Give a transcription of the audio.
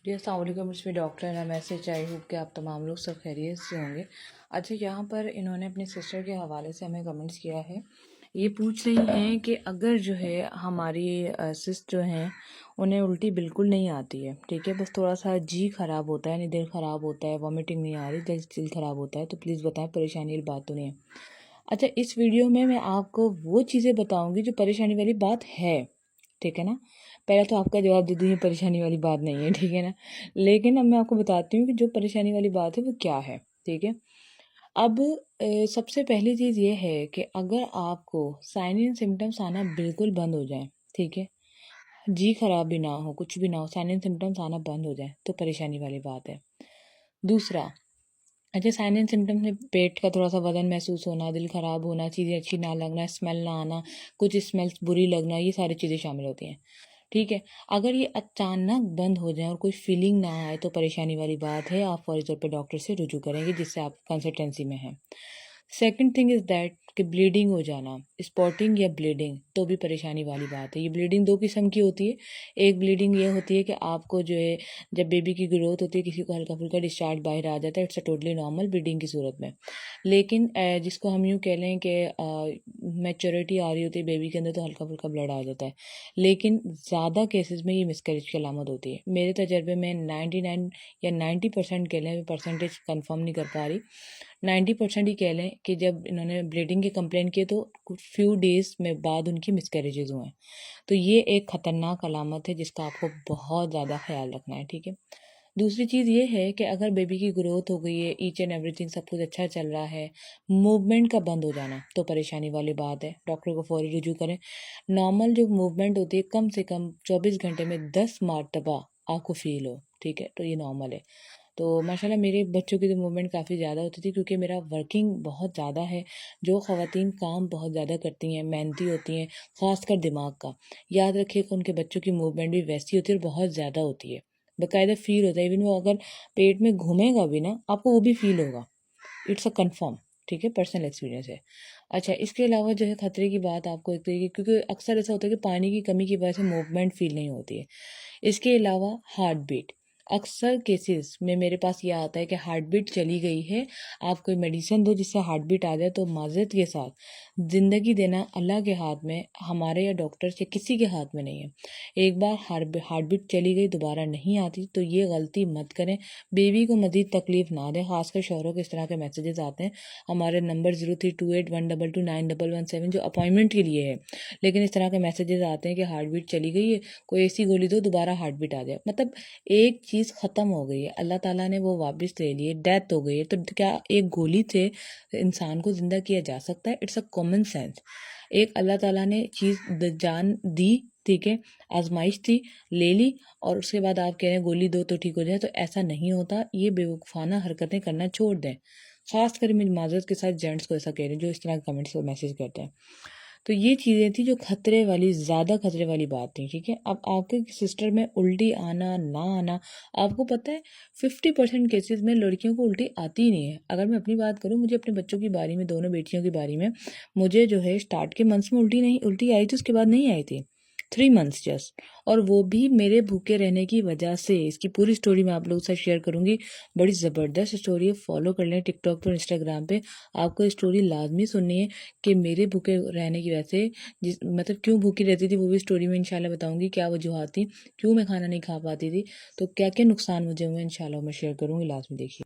जी अस्सलाम वालेकुम, इसमें डॉक्टर है मैसेज आई होप कि आप तमाम लोग सब खैरियत से होंगे। अच्छा, यहाँ पर इन्होंने अपनी सिस्टर के हवाले से हमें कमेंट्स किया है। ये पूछ रही हैं कि अगर जो है हमारी सिस्ट जो हैं उन्हें उल्टी बिल्कुल नहीं आती है, ठीक है, बस थोड़ा सा जी ख़राब होता है, यानी दिल ख़राब होता है, वॉमिटिंग नहीं आ रही, दिल ख़राब होता है, तो प्लीज़ बताएं परेशानी वाली बात तो नहीं है। अच्छा, इस वीडियो में मैं आपको वो चीज़ें बताऊँगी जो परेशानी वाली बात है, ठीक है ना। पहले तो आपका जवाब दे दूँ ये परेशानी वाली बात नहीं है, ठीक है ना। लेकिन अब मैं आपको बताती हूँ कि जो परेशानी वाली बात है वो क्या है, ठीक है। अब सबसे पहली चीज़ ये है कि अगर आपको साइन एंड सिम्टम्स आना बिल्कुल बंद हो जाए, ठीक है, जी खराब भी ना हो, कुछ भी ना हो, साइन एंड सिम्टम्स आना बंद हो जाए, तो परेशानी वाली बात है। दूसरा, अच्छा, साइन एंड सिम्टम्स में पेट का थोड़ा सा वजन महसूस होना, दिल ख़राब होना, चीज़ें अच्छी ना लगना, स्मेल ना आना, कुछ स्मेल्स बुरी लगना, ये सारी चीज़ें शामिल होती हैं, ठीक है। अगर ये अचानक बंद हो जाए और कोई फीलिंग ना आए तो परेशानी वाली बात है, आप फौरी तौर पे डॉक्टर से रुजू करेंगे जिससे आप कंसल्टेंसी में हैं। सेकंड थिंग इज़ दैट कि ब्लीडिंग हो जाना, स्पॉटिंग या ब्लीडिंग, तो भी परेशानी वाली बात है। ये ब्लीडिंग दो किस्म की होती है। एक ब्लीडिंग ये होती है कि आपको जो है जब बेबी की ग्रोथ होती है, किसी को हल्का फुल्का डिस्चार्ज बाहर आ जाता है, it's a totally normal bleeding की सूरत में। लेकिन जिसको हम यूँ कह लें कि मैच्योरिटी आ रही होती है बेबी के अंदर, तो हल्का फुल्का ब्लड आ जाता है। लेकिन ज़्यादा केसेस में ये मिसकैरेज की अलामत होती है। मेरे तजर्बे में 99 या 90% कह लें, परसेंटेज कंफर्म नहीं कर पा रही, 90% ही कह लें कि जब इन्होंने ब्लीडिंग की कंप्लेंट की तो कुछ फ्यू डेज़ में बाद उनकी मिसकैरेजेस हुए हैं। तो ये एक ख़तरनाक अलामत है जिसका आपको बहुत ज़्यादा ख्याल रखना है, ठीक है। दूसरी चीज़ ये है कि अगर बेबी की ग्रोथ हो गई है, ईच एंड एवरीथिंग सब कुछ अच्छा चल रहा है, मूवमेंट का बंद हो जाना तो परेशानी वाली बात है, डॉक्टर को फौरी रुजू करें। नॉर्मल जो मूवमेंट होती है कम से कम 24 घंटे में 10 मरतबा आपको फील हो, ठीक है, तो ये नॉर्मल है। तो माशाल्लाह मेरे बच्चों की तो मूवमेंट काफ़ी ज़्यादा होती थी क्योंकि मेरा वर्किंग बहुत ज़्यादा है। जो ख़वातीन काम बहुत ज़्यादा करती हैं, मेहनती होती हैं, ख़ासकर दिमाग का, याद रखिए कि उनके बच्चों की मूवमेंट भी वैसी होती है और बहुत ज़्यादा होती है, बाकायदा फ़ील होता है। इवन वो अगर पेट में घूमेगा भी ना, आपको वो भी फ़ील होगा, इट्स अ कन्फर्म, ठीक है, पर्सनल एक्सपीरियंस है। अच्छा, इसके अलावा जो है ख़तरे की बात आपको एक तरीके, क्योंकि अक्सर ऐसा होता है कि पानी की कमी की वजह से मूवमेंट फ़ील नहीं होती है। इसके अलावा हार्ट बीट, अक्सर केसेस में मेरे पास ये आता है कि हार्ट बीट चली गई है, आप कोई मेडिसिन दो जिससे हार्ट बीट आ जाए, तो माज़रत के साथ ज़िंदगी देना अल्लाह के हाथ में, हमारे या डॉक्टर से किसी के हाथ में नहीं है। एक बार हार्ट बीट चली गई दोबारा नहीं आती, तो ये गलती मत करें, बेबी को मज़ीद तकलीफ़ ना दें। खासकर शौहरों को इस तरह के मैसेजेस आते हैं, हमारे नंबर 032812291117 जो अपॉइंटमेंट के लिए है, लेकिन इस तरह के मैसेजेस आते हैं कि हार्ट बीट चली गई है, कोई ऐसी गोली दो दोबारा हार्ट बीट आ जाए। मतलब एक चीज़ ख़त्म हो गई है, अल्लाह ताला ने वो वापस ले ली है, डेथ हो गई है, तो क्या एक गोली से इंसान को ज़िंदा किया जा सकता है? It's a common sense. एक अल्लाह ताला ने चीज़ जान दी, ठीक है, आजमाइश थी, ले ली, और उसके बाद आप कह रहे हैं गोली दो तो ठीक हो जाए, तो ऐसा नहीं होता। ये बेवकूफ़ाना हरकतें करना छोड़ दें। ख़ास कर मैं माज़रत के साथ जेंट्स को ऐसा कह रही हूँ जो इस तरह के कमेंट्स और मैसेज करते हैं। तो ये चीज़ें थी जो खतरे वाली, ज़्यादा खतरे वाली बात थी, ठीक है। अब आपके सिस्टर में उल्टी आना ना आना, आपको पता है 50% केसेस में लड़कियों को उल्टी आती ही नहीं है। अगर मैं अपनी बात करूँ, मुझे अपने बच्चों की बारी में, दोनों बेटियों की बारी में, मुझे जो है स्टार्ट के मंथ्स में उल्टी आई थी, उसके बाद नहीं आई थी, 3 मंथ्स जस्ट, और वो भी मेरे भूखे रहने की वजह से। इसकी पूरी स्टोरी मैं आप लोगों के साथ शेयर करूंगी, बड़ी ज़बरदस्त स्टोरी है, फॉलो कर लें टिकटॉक पर, इंस्टाग्राम पे, आपको स्टोरी लाजमी सुननी है कि मेरे भूखे रहने की वजह से, जिस मतलब क्यों भूखी रहती थी, वो भी स्टोरी में इंशाल्लाह बताऊंगी, क्या वजूहत थी, क्यों मैं खाना नहीं खा पाती थी, तो क्या क्या नुकसान मुझे हुए, इंशाल्लाह मैं शेयर करूंगी, लाजमी देखिए।